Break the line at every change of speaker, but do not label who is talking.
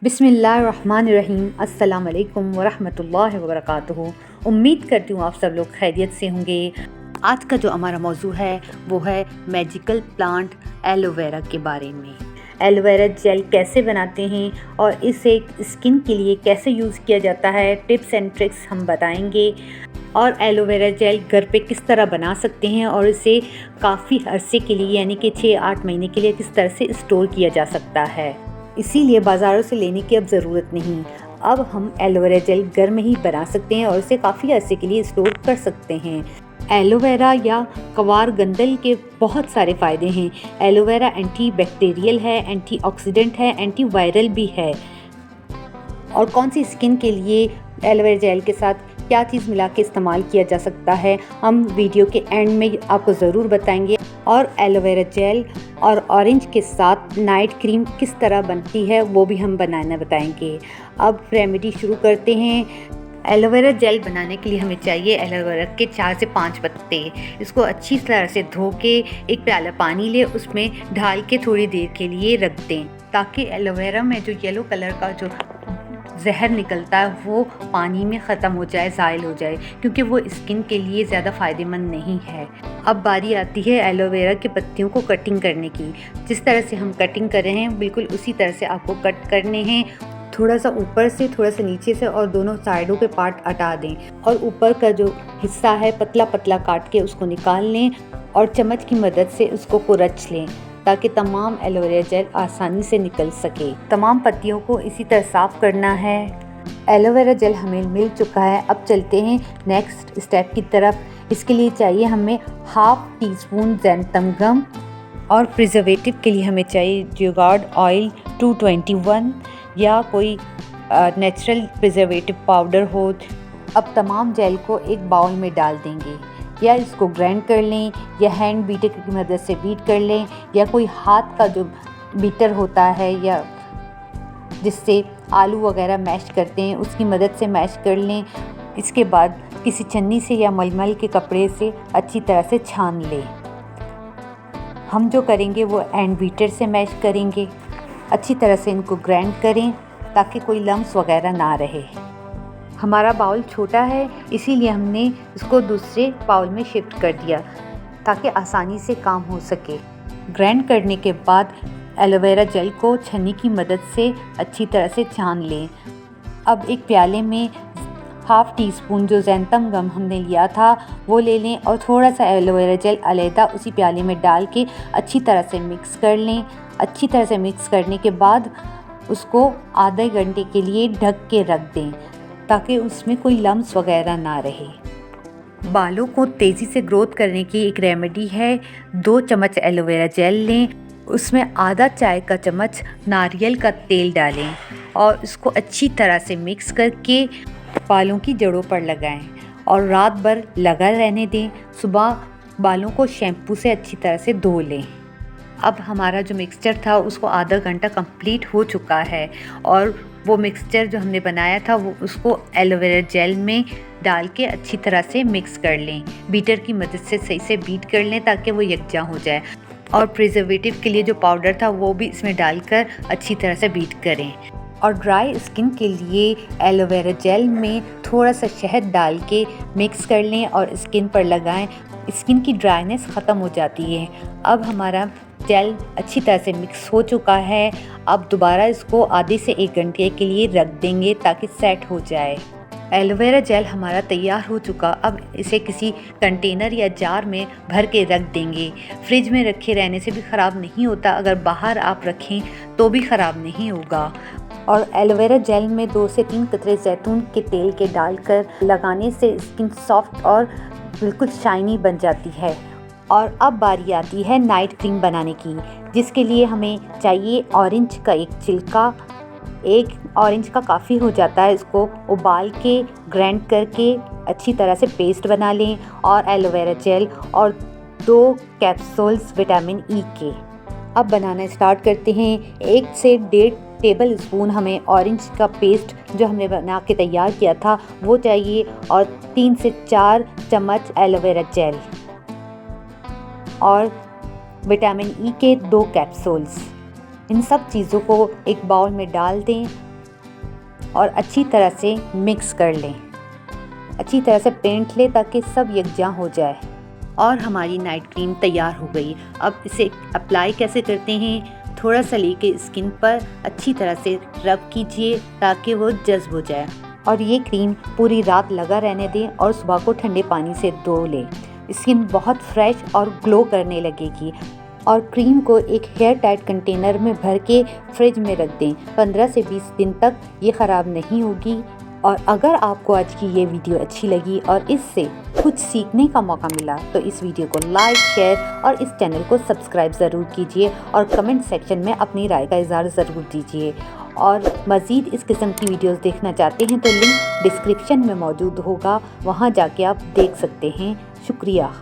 बिस्मिल्लाहिर्रहमानिर्रहीम। अस्सलाम वालेकुम वरहमतुल्लाहि वबरकातुहू। उम्मीद करती हूँ आप सब लोग खैरियत से होंगे। आज का जो हमारा मौजू है वो है मैजिकल प्लांट एलोवेरा के बारे में। एलोवेरा जेल कैसे बनाते हैं और इसे स्किन के लिए कैसे यूज़ किया जाता है, टिप्स एंड ट्रिक्स हम बताएंगे। और एलोवेरा जेल घर पे किस तरह बना सकते हैं और इसे काफ़ी अरसे के लिए यानी कि 6-8 महीने के लिए किस तरह से स्टोर किया जा सकता है। इसीलिए बाज़ारों से लेने की अब ज़रूरत नहीं। अब हम एलोवेरा जेल घर में ही बना सकते हैं और इसे काफ़ी अरसे के लिए स्टोर कर सकते हैं। एलोवेरा या कवार गंदल के बहुत सारे फ़ायदे हैं। एलोवेरा एंटी बैक्टीरियल है, एंटीऑक्सीडेंट है, एंटीवायरल भी है। और कौन सी स्किन के लिए एलोवेरा जेल के साथ क्या चीज़ मिला के इस्तेमाल किया जा सकता है, हम वीडियो के एंड में आपको ज़रूर बताएंगे। और एलोवेरा जेल और ऑरेंज के साथ नाइट क्रीम किस तरह बनती है वो भी हम बनाना बताएंगे। अब रेमेडी शुरू करते हैं। एलोवेरा जेल बनाने के लिए हमें चाहिए एलोवेरा के 4 से 5 पत्ते। इसको अच्छी तरह से धो के एक प्याला पानी ले, उसमें ढाल के थोड़ी देर के लिए रख दें ताकि एलोवेरा में जो येलो कलर का जो जहर निकलता है वो पानी में ख़त्म हो जाए, ज़ाइल हो जाए, क्योंकि वो स्किन के लिए ज़्यादा फ़ायदेमंद नहीं है। अब बारी आती है एलोवेरा के पत्तियों को कटिंग करने की। जिस तरह से हम कटिंग कर रहे हैं बिल्कुल उसी तरह से आपको कट करने हैं। थोड़ा सा ऊपर से, थोड़ा सा नीचे से और दोनों साइडों के पार्ट हटा दें और ऊपर का जो हिस्सा है पतला पतला काट के उसको निकाल लें और चम्मच की मदद से उसको कुरच लें ताकि तमाम एलोवेरा जेल आसानी से निकल सके। तमाम पत्तियों को इसी तरह साफ़ करना है। एलोवेरा जेल हमें मिल चुका है। अब चलते हैं नेक्स्ट स्टेप की तरफ। इसके लिए चाहिए हमें ½ टीस्पून ज़ैंथम गम और प्रिजर्वेटिव के लिए हमें चाहिए जुगार्ड ऑयल 221 या कोई नेचुरल प्रिजर्वेटिव पाउडर हो। अब तमाम जेल को एक बाउल में डाल देंगे या इसको ग्राइंड कर लें या हैंड बीटर की मदद से बीट कर लें या कोई हाथ का जो बीटर होता है या जिससे आलू वगैरह मैश करते हैं उसकी मदद से मैश कर लें। इसके बाद किसी छन्नी से या मलमल के कपड़े से अच्छी तरह से छान लें। हम जो करेंगे वो हैंड बीटर से मैश करेंगे। अच्छी तरह से इनको ग्राइंड करें ताकि कोई लम्स वगैरह ना रहे। हमारा बाउल छोटा है इसीलिए हमने इसको दूसरे बाउल में शिफ्ट कर दिया ताकि आसानी से काम हो सके। ग्राइंड करने के बाद एलोवेरा जेल को छन्नी की मदद से अच्छी तरह से छान लें। अब एक प्याले में ½ टीस्पून जो ज़ैंथम गम हमने लिया था वो ले लें और थोड़ा सा एलोवेरा जेल अलहदा उसी प्याले में डाल के अच्छी तरह से मिक्स कर लें। अच्छी तरह से मिक्स करने के बाद उसको आधे घंटे के लिए ढक के रख दें ताकि उसमें कोई लम्स वगैरह ना रहे। बालों को तेज़ी से ग्रोथ करने की एक रेमेडी है। 2 चम्मच एलोवेरा जेल लें, उसमें आधा चाय का चम्मच नारियल का तेल डालें और इसको अच्छी तरह से मिक्स करके बालों की जड़ों पर लगाएं और रात भर लगा रहने दें। सुबह बालों को शैम्पू से अच्छी तरह से धो लें। अब हमारा जो मिक्सचर था उसको आधा घंटा कंप्लीट हो चुका है और वो मिक्सचर जो हमने बनाया था वो उसको एलोवेरा जेल में डाल के अच्छी तरह से मिक्स कर लें। बीटर की मदद से सही से बीट कर लें ताकि वो यकजा हो जाए। और प्रिजर्वेटिव के लिए जो पाउडर था वो भी इसमें डालकर अच्छी तरह से बीट करें। और ड्राई स्किन के लिए एलोवेरा जेल में थोड़ा सा शहद डाल के मिक्स कर लें और स्किन पर लगाएं। स्किन की ड्राइनेस ख़त्म हो जाती है। अब हमारा जेल अच्छी तरह से मिक्स हो चुका है। अब दोबारा इसको आधे से 1 घंटे के लिए रख देंगे ताकि सेट हो जाए। एलोवेरा जेल हमारा तैयार हो चुका। अब इसे किसी कंटेनर या जार में भर के रख देंगे। फ्रिज में रखे रहने से भी ख़राब नहीं होता, अगर बाहर आप रखें तो भी ख़राब नहीं होगा। और एलोवेरा जेल में 2 से 3 कतरे जैतून के तेल के डालकर लगाने से स्किन सॉफ्ट और बिल्कुल शाइनी बन जाती है। और अब बारी आती है नाइट क्रीम बनाने की, जिसके लिए हमें चाहिए ऑरेंज का एक छिलका। 1 ऑरेंज का काफ़ी हो जाता है। इसको उबाल के ग्राइंड करके अच्छी तरह से पेस्ट बना लें और एलोवेरा जेल और 2 कैप्सूल्स विटामिन ई के। अब बनाना स्टार्ट करते हैं। 1 से 1.5 टेबल स्पून हमें ऑरेंज का पेस्ट जो हमने बना के तैयार किया था वो चाहिए और 3 से 4 चम्मच एलोवेरा जेल और विटामिन ई के 2 कैप्सूल्स। इन सब चीज़ों को एक बाउल में डाल दें और अच्छी तरह से मिक्स कर लें। अच्छी तरह से पेंट लें ताकि सब यकजां हो जाए। और हमारी नाइट क्रीम तैयार हो गई। अब इसे अप्लाई कैसे करते हैं, थोड़ा सा लेके स्किन पर अच्छी तरह से रब कीजिए ताकि वो जज़्ब हो जाए। और ये क्रीम पूरी रात लगा रहने दें और सुबह को ठंडे पानी से धो लें। स्किन बहुत फ्रेश और ग्लो करने लगेगी। और क्रीम को एक हेयर टाइट कंटेनर में भर के फ्रिज में रख दें। 15 से 20 दिन तक ये ख़राब नहीं होगी। और अगर आपको आज की ये वीडियो अच्छी लगी और इससे कुछ सीखने का मौका मिला तो इस वीडियो को लाइक, शेयर और इस चैनल को सब्सक्राइब ज़रूर कीजिए और कमेंट सेक्शन में अपनी राय का इज़हार ज़रूर दीजिए। और मज़ीद इस किस्म की वीडियोस देखना चाहते हैं तो लिंक डिस्क्रिप्शन में मौजूद होगा, वहाँ जाके आप देख सकते हैं। शुक्रिया।